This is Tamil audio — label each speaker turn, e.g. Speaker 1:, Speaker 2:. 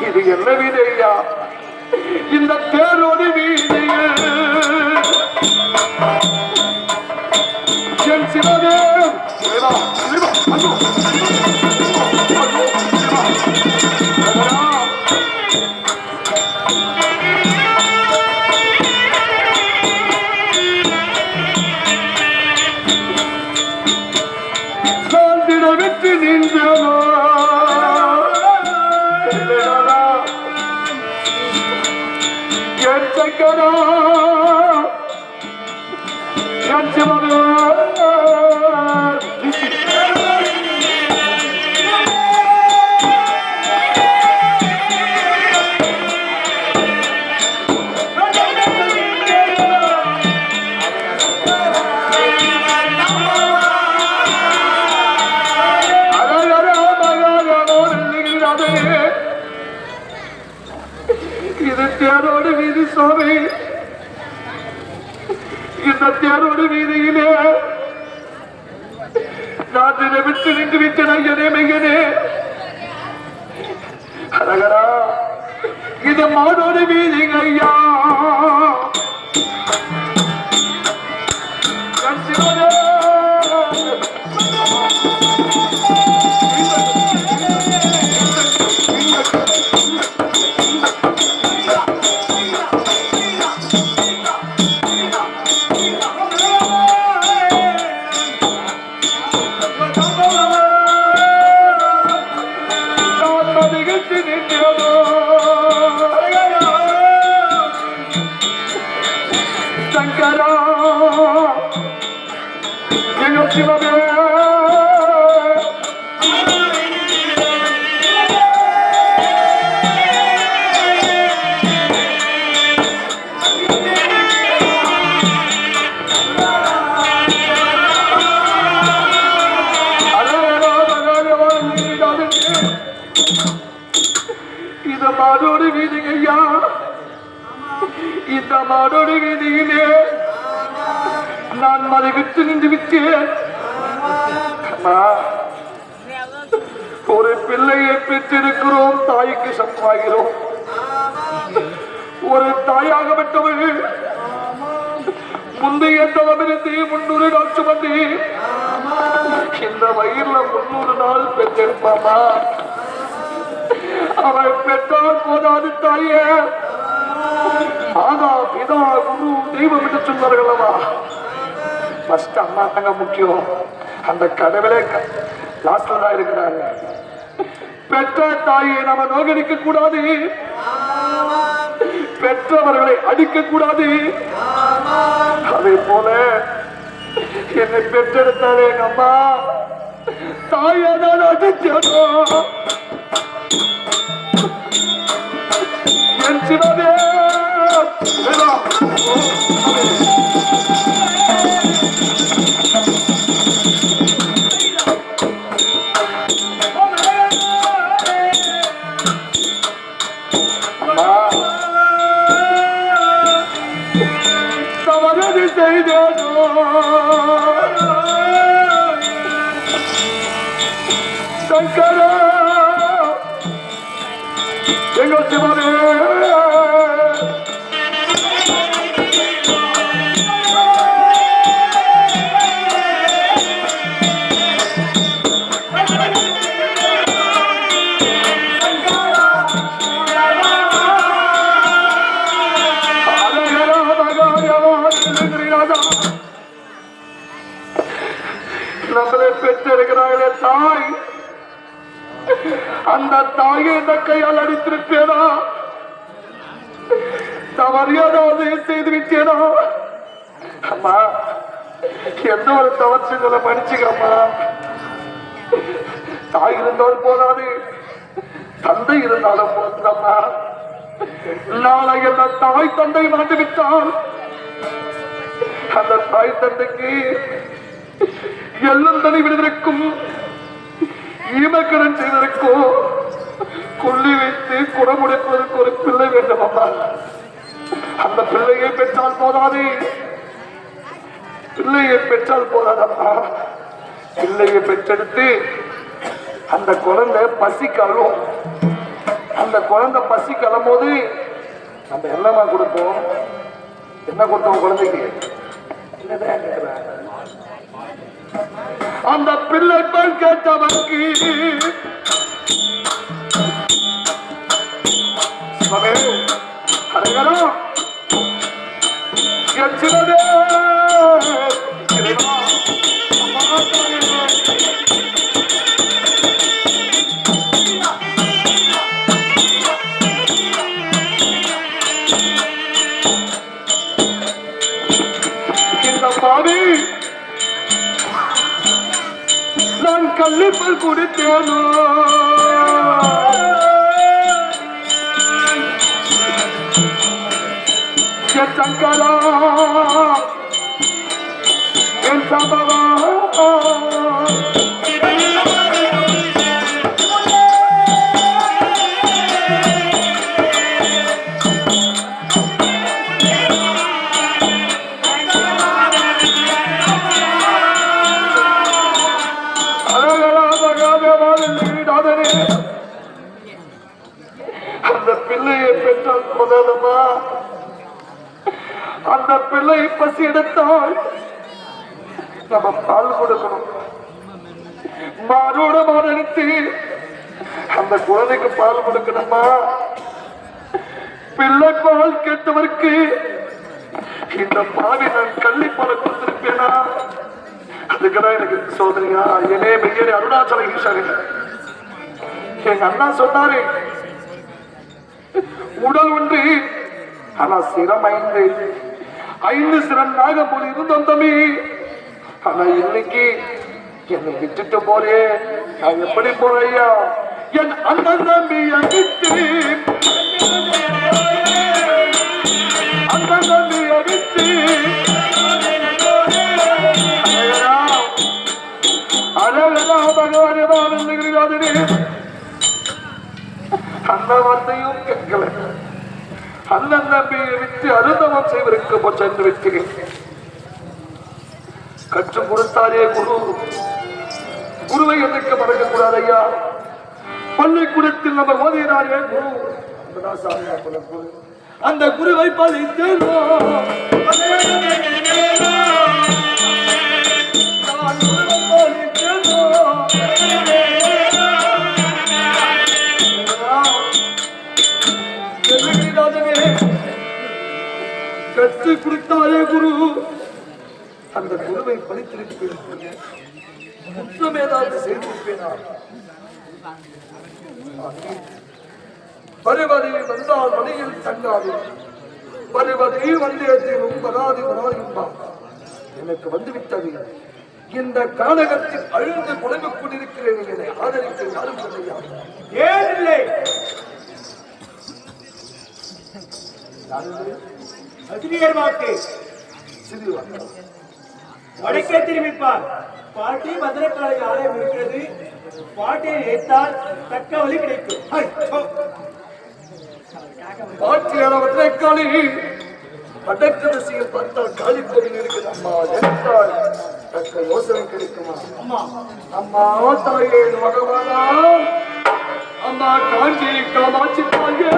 Speaker 1: இது என்ன வீடு ஐயா? இந்த தேரோடு வீதியில் என் சிவனே விட்டு நின்றனோ என் சங்கரா என் சிவனே இது தேரோடு வீதி சுவாமி. இந்த தேரோடு வீதியிலே நான் விட்டு நின்று விட்டேன் ஐயனே மையனே. அழகரா இது மாடோடு வீதிங்க ஐயா. சங்கரா எங்கள் சிவமே இந்த மாடோடு வீதிங்க ஐயா. இந்த மாடோடு வீதியிலே நான் மறை விட்டு நின்று விட்டேன். ஒரு பிள்ளையை பெற்றிருக்கிறோம், தாய்க்கு சமமாகிறோம். ஒரு தாயாகப்பட்டவள் முந்தைய தவமிருந்து 300 நாள் சுமந்து இந்த வயிறுல 300 நாள் பெற்றிருப்பாமா. அவள் பெற்றால் போதாது தாயே, ஆதா பிதா குரு தெய்வம் என்று சொன்னார்களவா. ஃபர்ஸ்ட் அம்மா தாங்க முக்கியம். அந்த கடவுளே லாஸ்ட்ல தான் இருக்கிறாங்க. பெற்ற தாயை நாம நோகடிக்க கூடாது, பெற்றவர்களை அடிக்க கூடாது. அதே போல என்னை பெற்றெடுத்தாலே எங்க அம்மா தாயை நான் அடிக்கணும். என் சிவனே தவறு செய்தேனோ சங்கரா எங்கள் சிவனே நம்மளை பெற்றிருக்கிறார்களே தாய், அந்த தாயை இந்த கையால் அடித்திருப்பேனா? தவறியாவது செய்து விட்டேனா? அம்மா எந்த ஒரு தவறுகளை மன்னிச்சுக்கம்மா. தாய் இருந்தாலும் போதாது, தந்தை இருந்தாலும் போதுதம்மா. நாளை அந்த தாய் தந்தை மறந்து விட்டால் அந்த தாய் தந்தைக்கு எல்லும் தனி விடுவதற்கும் ஈமக்கடன் செய்வதற்கோ கொல்லி வைத்து குடமுடைப்பதற்கு ஒரு பிள்ளை வேண்டும் அம்மா. அந்த பிள்ளையை பெற்றால் போதாது, பிள்ளையை பெற்றால் போதாதம்மா. பிள்ளையை பெற்றெடுத்து அந்த குழந்தை பசிக்காலும் அந்த குழந்தை பசி கிளம்போது நம்ம என்னமா கொடுப்போம்? என்ன கொடுத்தோம் குழந்தைக்கு? அந்த பிள்ளை பால் கேட்டவனுக்கு அடைகிறோம் பாவி நான் கல்லிப்பல் குடித்தேனோ என் சங்கரா என் சம்பவா அந்த பிள்ளையை பெற்றால் போதாதமா? அந்த பிள்ளை பசி எடுத்தால் நம்ம பால் கொடுக்கணும். மாரோட மாறடித்து அந்த குழந்தைக்கு பால் கொடுக்கணுமா? பிள்ளை பால் கேட்டவருக்கு இந்த பாவி நான் கள்ளிப்பாலை கொடுத்திருப்பேனா? அதுக்குதான் எனக்கு சோதனையா? என்னே மெய்யே அருணாச்சல ஈஸ்வரி எங்க அண்ணா சொன்னாரு, உடல் ஒன்று ஆனா சிரம் 5 சிரம் நாக போல இருந்தோம் தம்பி. ஆனா இன்னைக்கு என்னை விட்டுட்டு போறே, நான் எப்படி போறையா? என் அண்ணன் தம்பி அடித்து அண்ணன் தம்பி அடித்து அழகா பகவானே வாழ்ந்துகிறாதே. அந்த வார்த்தையும் கேட்கல. அண்ணன் தம்பியை விட்டு அருந்தவம் செய்வதற்கு சென்று விட்டு கற்றுக் கொடுத்தாரே குரு. குருவை எதற்கு மறக்க கூடாது ஐயா? பள்ளிக்கூடத்தில் நம்ம ஓதுகிறாரே குரு. அந்த குருவை பழித்தேனோ கற்றுக் கொடுத்தாரே குரு. அந்த குருவை பழித்திருப்பேன், குற்றம் ஏதாவது செய்திருப்பேனா? வருவதை வந்தால் வழியில் தங்காது, வருவதை வந்தேனும் வராது வராதும்பா. எனக்கு வந்துவிட்டது. இந்த கானகத்தில் அழுந்து புலம்பிக் கொண்டிருக்கிறேன். என்னை ஆதரிக்க யாரும் கிடையாது. ஏன் இல்லை?
Speaker 2: வடக்கே திரும்பிப்பார். பாட்டி மதுரக்காலை ஆலயம் இருக்கிறது. பாட்டியை ஏற்றால் தக்க வழி கிடைக்கும்.
Speaker 1: பாட்டியான மதுரக்காளி வடக்கு திசையில் பார்த்தால் காளி கோவில் இருக்குது. அம்மா நினைத்தால் தக்க யோசனை கிடைக்குமா?
Speaker 2: அம்மா
Speaker 1: அம்மா தாயே பகவானா, அம்மா காஞ்சி காமாட்சி தாயே